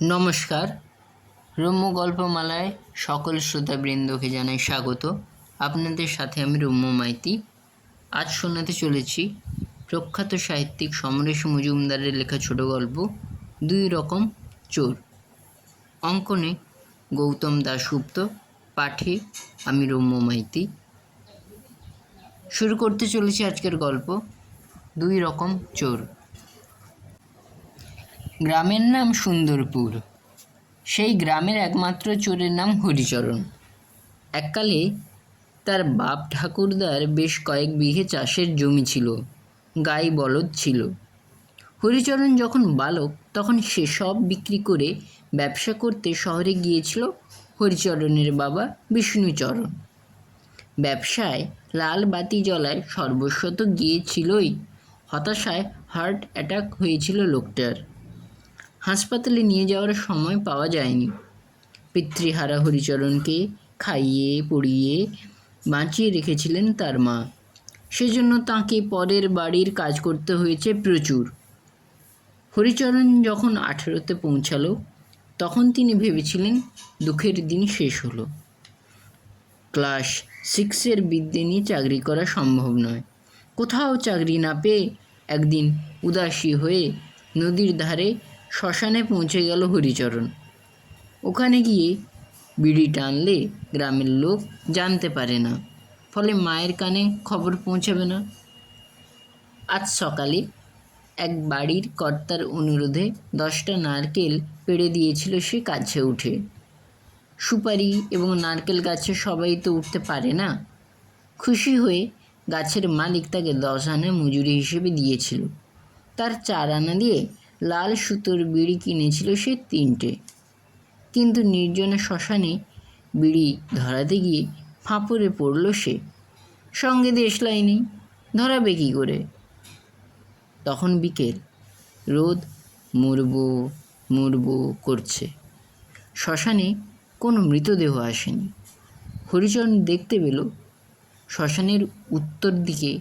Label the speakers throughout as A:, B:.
A: নমস্কার। রম্য গল্পমালায় সকল শ্রোতাবৃন্দকে জানাই স্বাগত। আপনাদের সাথে আমি রম্য মাইতি। আজ শোনাতে চলেছি প্রখ্যাত সাহিত্যিক সমরেশ মজুমদারের লেখা ছোট গল্প দুই রকম চোর। অঙ্কনে গৌতম দাশগুপ্ত, পাঠে আমি রম্য মাইতি। শুরু করতে চলেছি আজকের গল্প দুই রকম চোর। গ্রামের নাম সুন্দরপুর। সেই গ্রামের একমাত্র চোরের নাম হরিচরণ। এককালে তার বাপ ঠাকুরদার বেশ কয়েক বিঘে চাষের জমি ছিল, গাই বলদ ছিল। হরিচরণ যখন বালক তখন সেসব বিক্রি করে ব্যবসা করতে শহরে গিয়েছিল হরিচরণের বাবা বিষ্ণুচরণ। ব্যবসায় লাল বাতি জ্বলায় সর্বস্ব তো গিয়েছিলই, হতাশায় হার্ট অ্যাটাক হয়েছিল লোকটার। হাসপাতালে নিয়ে যাওয়ার সময় পাওয়া যায়নি। পিতৃহারা হরিচরণকে খাইয়ে পড়িয়ে বাঁচিয়ে রেখেছিলেন তার মা। সেজন্য তাঁকে পরের বাড়ির কাজ করতে হয়েছে প্রচুর। হরিচরণ যখন 18তে পৌঁছালো তখন তিনি ভেবেছিলেন দুঃখের দিন শেষ হলো। ক্লাস 6-এর বিদ্যে নিয়ে চাকরি করা সম্ভব নয়। কোথাও চাকরি না পেয়ে একদিন উদাসী হয়ে নদীর ধারে শ্মশানে পৌঁছে গেল হরিচরণ। ওখানে গিয়ে বিড়ি টানলে গ্রামের লোক জানতে পারে না, ফলে মায়ের কানে খবর পৌঁছাবে না। আজ সকালে এক বাড়ির কর্তার অনুরোধে 10টা নারকেল পেড়ে দিয়েছিল সে কাছে উঠে। সুপারি এবং নারকেল গাছে সবাই তো উঠতে পারে না। খুশি হয়ে গাছের মালিক তাকে 10 আনা মজুরি হিসেবে দিয়েছিল। তার 4 আনা দিয়ে লাল সুতোর বিড়ি কিনেছিল সে 3টে। কিন্তু নির্জনে শ্মশানে বিড়ি ধরাতে গিয়ে ফাঁপড়ে পড়ল সে। সঙ্গে দেশলাই নেই, ধরাবে কী করে? তখন বিকেল, রোদ মুড়বো মুড়বো করছে। শ্মশানে কোনো মৃতদেহ আসেনি। হরিচরণ দেখতে পেল শ্মশানের উত্তর দিকে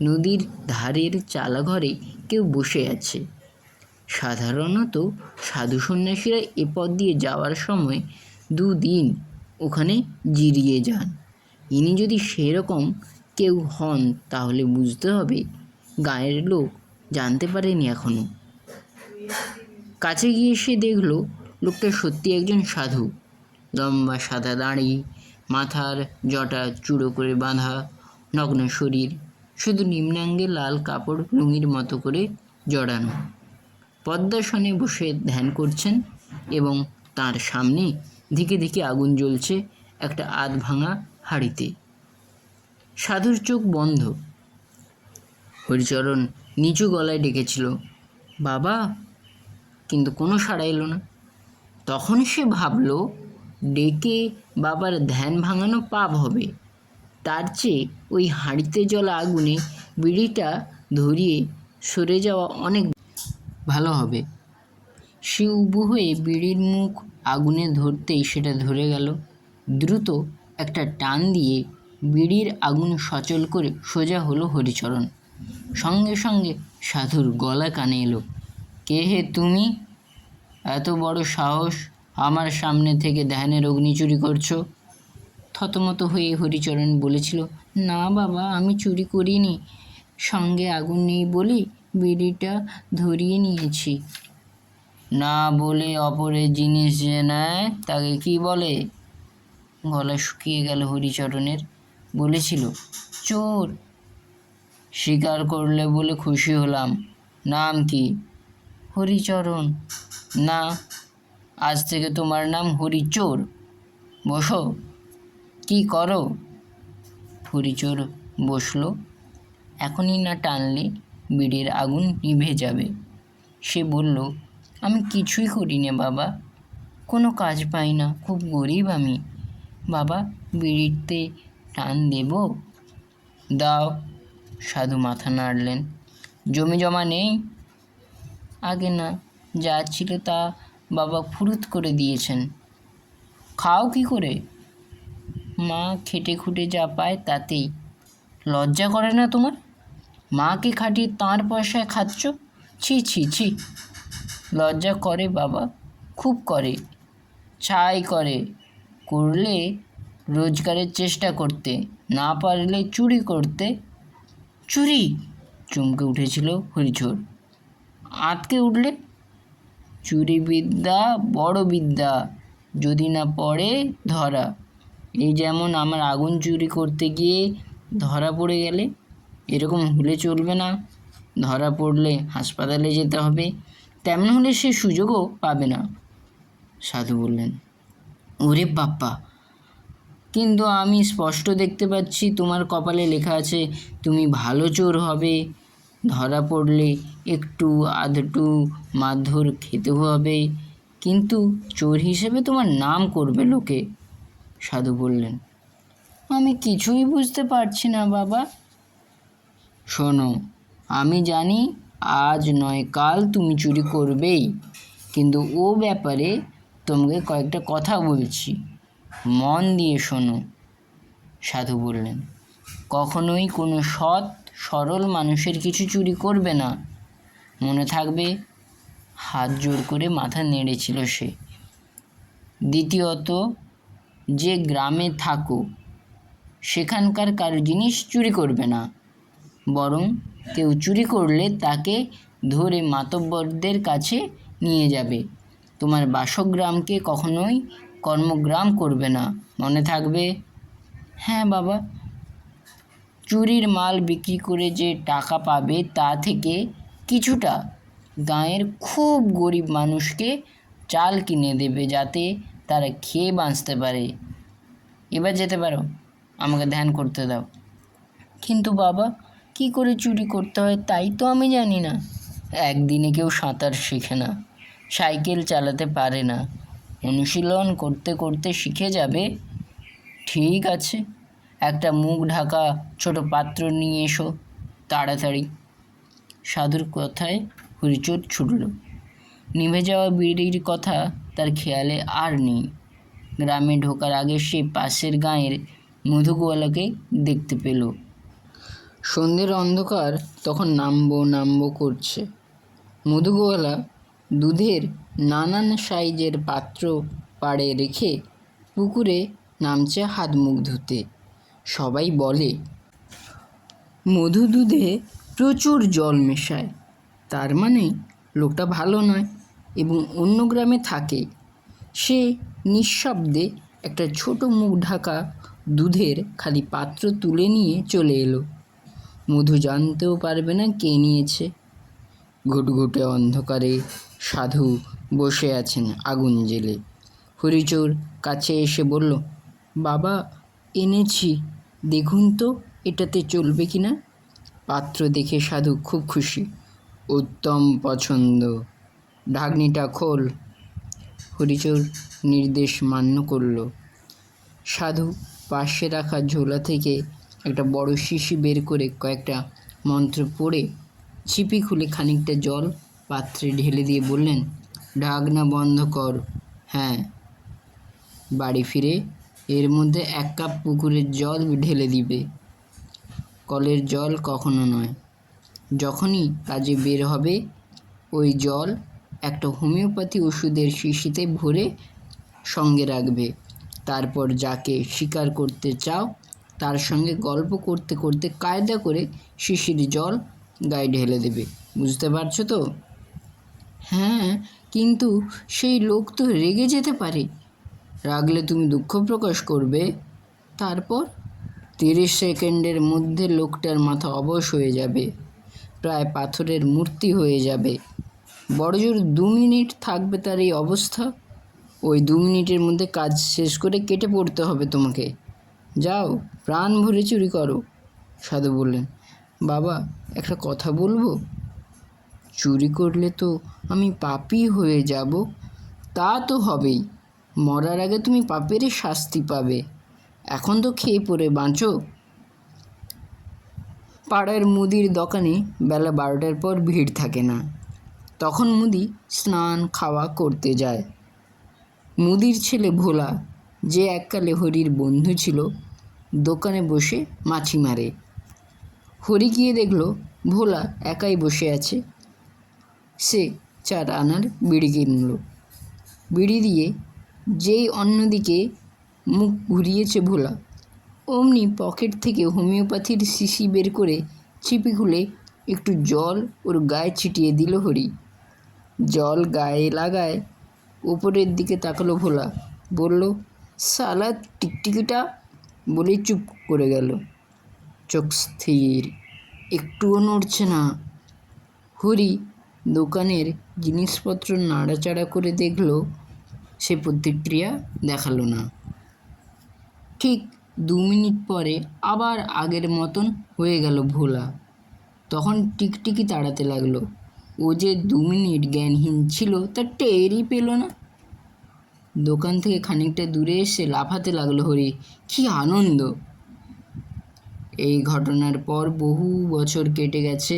A: নদীর ধারের চালাঘরে কেউ বসে আছে। সাধারণত সাধু সন্ন্যাসীরা এ পথ দিয়ে যাওয়ার সময় 2 দিন ওখানে জিরিয়ে যান। ইনি যদি সেরকম কেউ হন তাহলে বুঝতে হবে গায়ের লোক জানতে পারেনি এখনো। কাছে গিয়ে সে দেখল লোকটা সত্যি একজন সাধু। লম্বা সাদা দাড়ি, মাথার জটা চূড়ো করে বাঁধা, নগ্ন শরীর, শুধু নিম্নাঙ্গে লাল কাপড় লুঙ্গির মতো করে জড়ানো। পদ্মাসনে বসে ধ্যান করছেন এবং তার সামনে ধিকে ধিকে আগুন জ্বলছে একটা আধ ভাঙা হাঁড়িতে। সাধুর চোখ বন্ধ। হরিচরণ নিচু গলায় ডেকেছিল, বাবা, কিন্তু কোনো সাড়া এলো না। তখন সে ভাবল ডেকে বাবার ধ্যান ভাঙানো পাপ হবে, তার চেয়ে ওই হাঁড়িতে জ্বলা আগুনে বিড়িটা ধরিয়ে সরে যাওয়া অনেক ভালো হবে। সে উবু হয়ে বিড়ির মুখ আগুনে ধরতেই সেটা ধরে গেল। দ্রুত একটা টান দিয়ে বিড়ির আগুন সচল করে সোজা হলো হরিচরণ। সঙ্গে সঙ্গে সাধুর গলা কানে এলো, কে হে তুমি? এত বড় সাহস আমার সামনে থেকে ধ্যানের অগ্নি চুরি করছো? থতমত হয়ে হরিচরণ বলেছিল, না বাবা, আমি চুরি করিনি, সঙ্গে আগুন নেই বলে বিড়িটা ধরিয়ে নিয়েছি। না বলে অপরের জিনিস যে নেয় তাকে কি বলে? গলা শুকিয়ে গেল হরিচরণের। বলেছিল, চোর। স্বীকার করলে বলে খুশি হলাম। নাম কি? হরিচরণ। না, আজ থেকে তোমার নাম হরিচোর। বসো। কি করো? হরিচোর বসলো। এখনই না টানলে বিড়ির আগুন নিভে যাবে। সে বলল, আমি কিছুই করি না বাবা, কোনো কাজ পাই না, খুব গরিব আমি। বাবা, বিড়িতে টান দেব? দাও। সাধু মাথা নাড়লেন। জমি জমা নেই? আগে না, যা ছিল তা বাবা ফুরুত করে দিয়েছেন। খাও কি করে? মা খেটে খুঁটে যা পায় তাতেই। লজ্জা করে না তোমার? মাকে খাটিয়ে তাঁর পয়সায় খাচ্ছ? ছি ছি ছি। লজ্জা করে বাবা, খুব করে, ছাই করে, করলে রোজগারের চেষ্টা করতে, না পারলে চুরি করতে। চুরি! চমকে উঠেছিল হরিচোর। আঁতকে উঠলে, চুরি বিদ্যা বড় বিদ্যা, যদি না পড়ে ধরা। এই যেমন আমার আগুন চুরি করতে গিয়ে ধরা পড়ে গেলে, এরকম হলে চলবে না। ধরা পড়লে হাসপাতালে যেতে হবে, তেমন হলে সে সুযোগও পাবে না। সাধু বললেন, ওরে বাপ্পা, কিন্তু আমি স্পষ্ট দেখতে পাচ্ছি তোমার কপালে লেখা আছে তুমি ভালো চোর হবে। ধরা পড়লে একটু আধটু মারধর খেতেও হবে, কিন্তু চোর হিসেবে তোমার নাম করবে লোকে। সাধু বললেন, আমি কিছুই বুঝতে পারছি না বাবা। শোনো, আমি জানি আজ নয় কাল তুমি চুরি করবেই, কিন্তু ও ব্যাপারে তোমাকে কয়েকটা কথা বলছি, মন দিয়ে শোনো। সাধু বললেন, কখনোই কোনো সৎ সরল মানুষের কিছু চুরি করবে না, মনে থাকবে। হাত জোর করে মাথা নেড়েছিল সে। দ্বিতীয়ত, যে গ্রামে থাকো সেখানকার কারো জিনিস চুরি করবে না, বরং কেউ চুরি করলে তাকে ধরে মাতব্বরদের কাছে নিয়ে যাবে। তোমার বাসগ্রামকে কখনোই কর্মগ্রাম করবে না, মনে থাকবে। হ্যাঁ বাবা। চুরির মাল বিক্রি করে যে টাকা পাবে তা থেকে কিছুটা গাঁয়ের খুব গরিব মানুষকে চাল কিনে দেবে, যাতে তারা খেয়ে বাঁচতে পারে। এবার যেতে পারো, আমাকে ধ্যান করতে দাও। কিন্তু বাবা, কি করে চুরি করতে হয় তাই তো আমি জানি না। একদিনে কেউ সাঁতার শেখে না, সাইকেল চালাতে পারে না, অনুশীলন করতে করতে শিখে যাবে। ঠিক আছে, একটা মুখ ঢাকা ছোট পাত্র নিয়ে এসো তাড়াতাড়ি। সাধুর কথায় হরিচোর ছুটল। নিভে যাওয়া বিড়ির কথা তার খেয়ালে আর নেই। গ্রামে ঢোকার আগে সে পাশের গাঁয়ের মধুগোয়ালাকে দেখতে পেল। সন্ধ্যের অন্ধকার তখন নামবো করছে। মধুগোয়ালা দুধের নানান সাইজের পাত্র পাড়ে রেখে পুকুরে নামছে হাত মুখ ধুতে। সবাই বলে, মধু দুধে প্রচুর জল মেশায়, তার মানে লোকটা ভালো নয় এবং অন্য গ্রামে থাকে। সে নিঃশব্দে একটা ছোট মুখ ঢাকা দুধের খালি পাত্র তুলে নিয়ে চলে এলো। মধু জানতেও পারবে না কে নিয়েছে। ঘুটঘুটে অন্ধকারে সাধু বসে আছেন আগুন জেলে। হরিচোর কাছে এসে বলল, বাবা, এনেছি, দেখুন তো এটাতে চলবে কি না। পাত্র দেখে সাধু খুব খুশি। উত্তম পছন্দ, ঢাকনিটা খোল। হরিচোর নির্দেশ মান্য করল। সাধু পাশে রাখা ঝোলা থেকে একটা বড় শিশি বের করে কয়েকটা মন্ত্র পড়ে ছিপি খুলে খানিকটা জল পাত্রে ঢেলে দিয়ে বললেন, ঢাকনা বন্ধ কর। হ্যাঁ। বাড়ি ফিরে এর মধ্যে 1 কাপ পুকুরের জল ঢেলে দিবে, কলের জল কখনো নয়। যখনই কাজে বের হবে ওই জল একটা হোমিওপ্যাথি ওষুধের শিশিতে ভরে সঙ্গে রাখবে। তারপর যাকে শিকার করতে চাও তার সঙ্গে গল্প করতে করতে কায়দা করে শিশির জল গায়ে ঢেলে দেবে। বুঝতে পারছো তো? হ্যাঁ, কিন্তু সেই লোক তো রেগে যেতে পারে। রাগলে তুমি দুঃখ প্রকাশ করবে, তারপর 30 সেকেন্ডের মধ্যে লোকটার মাথা অবশ হয়ে যাবে, প্রায় পাথরের মূর্তি হয়ে যাবে। বড়জোর 2 মিনিট থাকবে তার এই অবস্থা। ওই 2 মিনিটের মধ্যে কাজ শেষ করে কেটে পড়তে হবে তোমাকে। যাও, প্রাণ ভরে চুরি করো। সাধু বললেন, বাবা, একটা কথা বলবো? চুরি করলে তো আমি পাপী হয়ে যাব। তা তো হবেই, মরার আগে তুমি পাপেরই শাস্তি পাবে। এখন তো খেয়ে পড়ে বাঁচো। পাড়ার মুদির দোকানে বেলা 12টার পর ভিড় থাকে না। তখন মুদি স্নান খাওয়া করতে যায়। মুদির ছেলে ভোলা, যে এককালে হরির বন্ধু ছিল, দোকানে বসে মাছি মারে। হরি গিয়ে দেখল ভোলা একাই বসে আছে। সে 4 আনার বিড়ি কিনল। বিড়ি দিয়ে যেই অন্যদিকে মুখ ঘুরিয়েছে ভোলা, অমনি পকেট থেকে হোমিওপ্যাথির শিশি বের করে ছিপি খুলে একটু জল ওর গায়ে ছিটিয়ে দিল হরি। জল গায়ে লাগায় উপরের দিকে তাকালো ভোলা, বলল, শালা টিকটিকিটা, বলেই চুপ করে গেল। চোখ স্থির, একটুও নড়ছে না। হরি দোকানের জিনিসপত্র নাড়াচাড়া করে দেখল, সে প্রতিক্রিয়া দেখালো না। ঠিক 2 মিনিট পরে আবার আগের মতন হয়ে গেল ভোলা। তখন টিকটিকি তাড়াতে লাগলো। ও যে 2 মিনিট জ্ঞানহীন ছিল তা টেরই পেল না। দোকান থেকে খানিকটা দূরে এসে লাফাতে লাগলো হরি। কি আনন্দ! এই ঘটনার পর বহু বছর কেটে গেছে,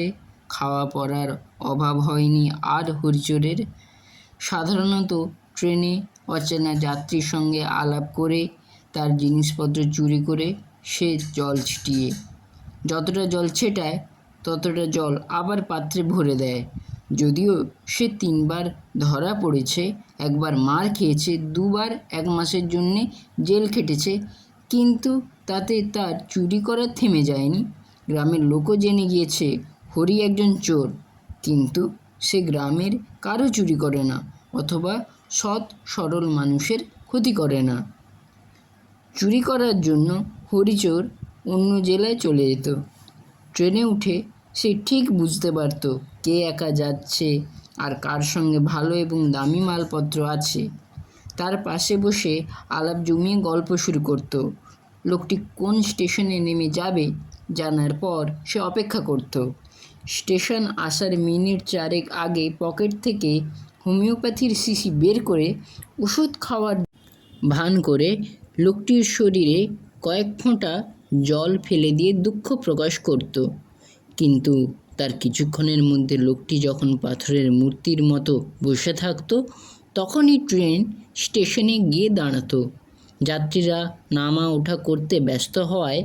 A: খাওয়া পড়ার অভাব হয়নি আর হরিচোরের। সাধারণত ট্রেনে অচেনা যাত্রীর সঙ্গে আলাপ করে, তার জিনিসপত্র চুরি করে সে জল ছিটিয়ে, যতটা জল ছেটায় ততটা জল আবার পাত্রে ভরে দেয়। যদিও সে 3 বার ধরা পড়েছে, 1 বার মার খেয়েছে, 2 বার 1 মাসের জন্যে জেল খেটেছে, কিন্তু তাতে তার চুরি করা থেমে যায়নি। গ্রামের লোকও জেনে গিয়েছে হরি একজন চোর, কিন্তু সে গ্রামের কারো চুরি করে না অথবা সৎ সরল মানুষের ক্ষতি করে না। চুরি করার জন্য হরিচোর অন্য জেলায় চলে যেত। ট্রেনে উঠে সে ঠিক বুঝতে পারত কে একা যাচ্ছে আর কার সঙ্গে ভালো এবং দামি মালপত্র আছে। তার পাশে বসে আলাপ জমিয়ে গল্প শুরু করত। লোকটি কোন স্টেশনে নেমে যাবে জানার পর সে অপেক্ষা করত। স্টেশন আসার মিনিট 4 আগে পকেট থেকে হোমিওপ্যাথির শিশি বের করে ওষুধ খাওয়ার ভান করে লোকটির শরীরে কয়েক ফোঁটা জল ফেলে দিয়ে দুঃখ প্রকাশ করত। কিন্তু তার কিছুক্ষণের মধ্যে লোকটি যখন পাথরের মূর্তির মতো বসে থাকত, তখনই ট্রেন স্টেশনে গিয়ে দাঁড়াতো। যাত্রীরা নামা ওঠা করতে ব্যস্ত হওয়ায়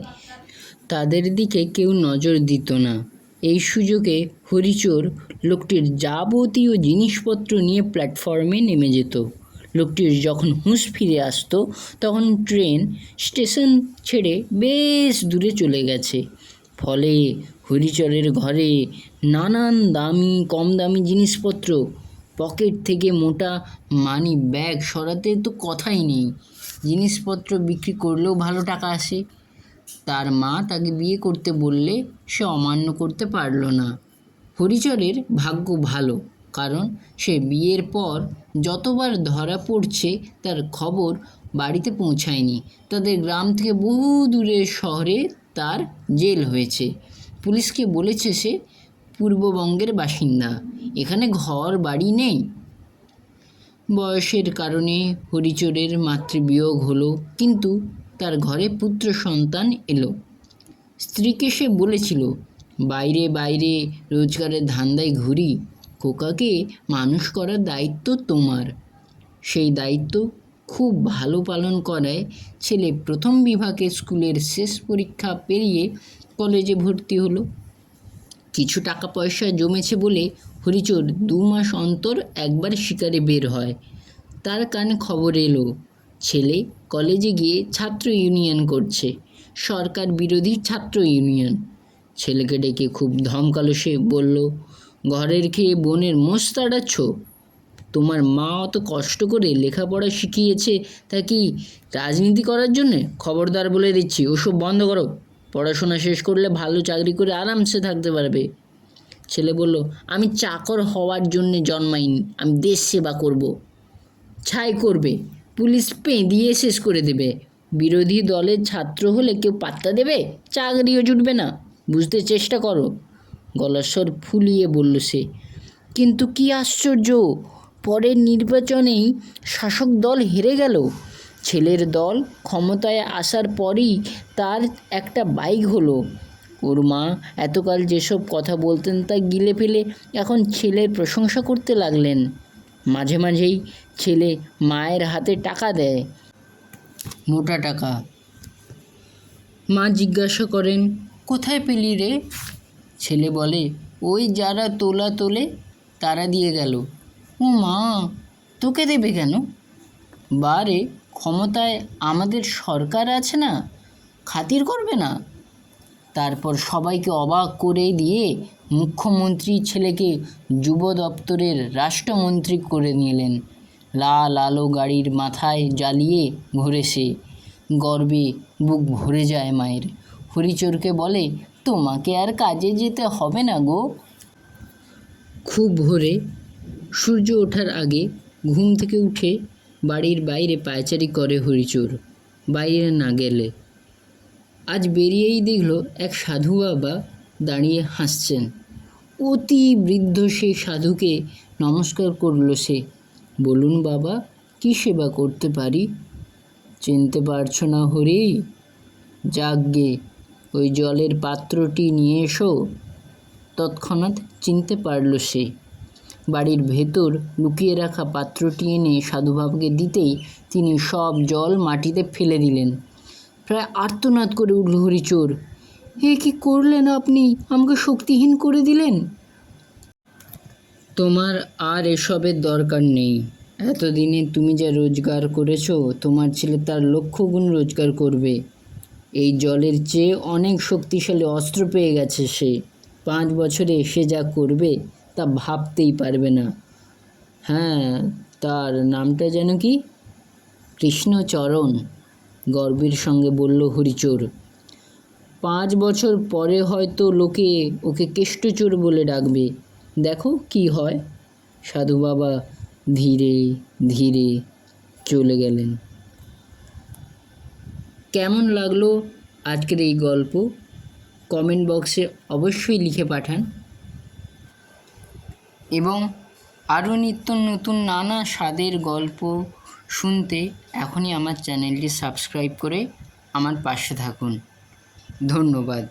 A: তাদের দিকে কেউ নজর দিত না। এই সুযোগে হরিচোর লোকটির যাবতীয় জিনিসপত্র নিয়ে প্ল্যাটফর্মে নেমে যেত। লোকটির যখন হুঁশ ফিরে আসতো, তখন ট্রেন স্টেশন ছেড়ে বেশ দূরে চলে গেছে। ফলে হরিচরের ঘরে নানান দামি কম দামি জিনিসপত্র, পকেট থেকে মোটা মানি ব্যাগ সরাতে তো কথাই নেই। জিনিসপত্র বিক্রি করলেও ভালো টাকা আসে। তার মা তাকে বিয়ে করতে বললে সে অমান্য করতে পারল না। হরিচরের ভাগ্য ভালো, কারণ সে বিয়ের পর যতবার ধরা পড়ছে তার খবর বাড়িতে পৌঁছায়নি। তাদের গ্রাম থেকে বহু দূরের শহরে তার জেল হয়েছে। পুলিশকে বলেছে সে পূর্ববঙ্গের বাসিন্দা, এখানে ঘর বাড়ি নেই। বয়সের কারণে হরিচরের মাতৃবিয়োগ হলো, কিন্তু তার ঘরে পুত্র সন্তান এলো। স্ত্রীকে সে বলেছিল, বাইরে বাইরে রোজগারের ধান্দায় ঘুরি, খোকাকে মানুষ করার দায়িত্ব তোমার। সেই দায়িত্ব খুব ভালো পালন করায় ছেলে প্রথম বিভাগে স্কুলের শেষ পরীক্ষা পেরিয়ে কলেজে ভর্তি হলো। কিছু টাকা পয়সা জমেছে বলে হরিচোর 2 মাস অন্তর একবার শিকারে বের হয়। তার কানে খবর এলো ছেলে কলেজে গিয়ে ছাত্র ইউনিয়ন করছে, সরকার বিরোধী ছাত্র ইউনিয়ন। ছেলেকে ডেকে খুব ধমকালো সে, বলল, ঘরের খেয়ে বোনের মোষ তাড়াচ্ছ? তোমার মা অত কষ্ট করে লেখাপড়া শিখিয়েছে তা কি রাজনীতি করার জন্যে? খবরদার বলে দিচ্ছি, ওসব বন্ধ করো। পড়াশোনা শেষ করলে ভালো চাকরি করে আরামসে থাকতে পারবে। ছেলে বলল, আমি চাকর হওয়ার জন্যে জন্মাইনি, আমি দেশ সেবা করব। ছাই করবে, পুলিশ পেঁদিয়ে শেষ করে দেবে। বিরোধী দলের ছাত্র হলে কেউ পাত্তা দেবে? চাকরিও জুটবে না, বুঝতে চেষ্টা করো। গলার স্বর ফুলিয়ে বলল সে। কিন্তু কি আশ্চর্য, পরের নির্বাচনেই শাসক দল হেরে গেল। ছেলের দল ক্ষমতায় আসার পরই তার একটা বাইক হলো। ওর মা এতকাল যেসব কথা বলতেন তা গিলে ফেলে এখন ছেলের প্রশংসা করতে লাগলেন। মাঝে মাঝেই ছেলে মায়ের হাতে টাকা দেয়, মোটা টাকা। মা জিজ্ঞাসা করেন, কোথায় পেলি রে? ছেলে বলে, ওই যারা তোলা তোলে তারা দিয়ে গেল। ও মা, তোকে দেবে কেন? বারে ক্ষমতায় আমাদের সরকার আছে না, খাতির করবে না? তারপর সবাইকে অবাক করে দিয়ে মুখ্যমন্ত্রী ছেলেকে যুব দপ্তরের রাষ্ট্রমন্ত্রী করে নিলেন। লাল আলো গাড়ির মাথায় জ্বালিয়ে ঘোরে সে। গর্বে বুক ভরে যায় মায়ের। হরিচোরকে বলে, তোমাকে আর কাজে যেতে হবে না গো। খুব ভোরে সূর্য ওঠার আগে ঘুম থেকে উঠে বাড়ির বাইরে পায়চারি করে হরিচোর, বাইরে না গেলে। আজ বেরিয়েই দেখল এক সাধু বাবা দাঁড়িয়ে হাসছেন। অতি বৃদ্ধ সেই সাধুকে নমস্কার করল সে। বলুন বাবা, কী সেবা করতে পারি? চিনতে পারছো না হরি? যাকগে, ওই জলের পাত্রটি নিয়ে এসো। তৎক্ষণাৎ চিনতে পারল সে। বাড়ির ভেতর লুকিয়ে রাখা পাত্রটি এনে সাধুবাবাকে দিতেই তিনি সব জল মাটিতে ফেলে দিলেন। প্রায় আর্তনাদ করে উঠল হরিচোর। এ কি করলেন আপনি? আমাকে শক্তিহীন করে দিলেন। তোমার আর এসবের দরকার নেই। এতদিনে তুমি যা রোজগার করেছো, তোমার ছেলে তার 1,00,000 গুণ রোজগার করবে। এই জলের চেয়ে অনেক শক্তিশালী অস্ত্র পেয়ে গেছে সে। 5 বছরে সে যা করবে তা ভাবতেই পারবে না। হ্যাঁ, তার নামটা যেন কি? কৃষ্ণচরণ, গর্বের সঙ্গে বলল হরিচোর। 5 বছর পরে হয়তো লোকে ওকে কেষ্টচোর বলে ডাকবে। দেখো কি হয়। সাধু বাবা ধীরে ধীরে চলে গেলেন। কেমন লাগলো আজকের এই গল্প? কমেন্ট বক্সে অবশ্যই লিখে পাঠান। এবং আরও নিত্য নতুন নানা স্বাদের গল্প শুনতে এখনই আমার চ্যানেলটি সাবস্ক্রাইব করে আমার পাশে থাকুন। ধন্যবাদ।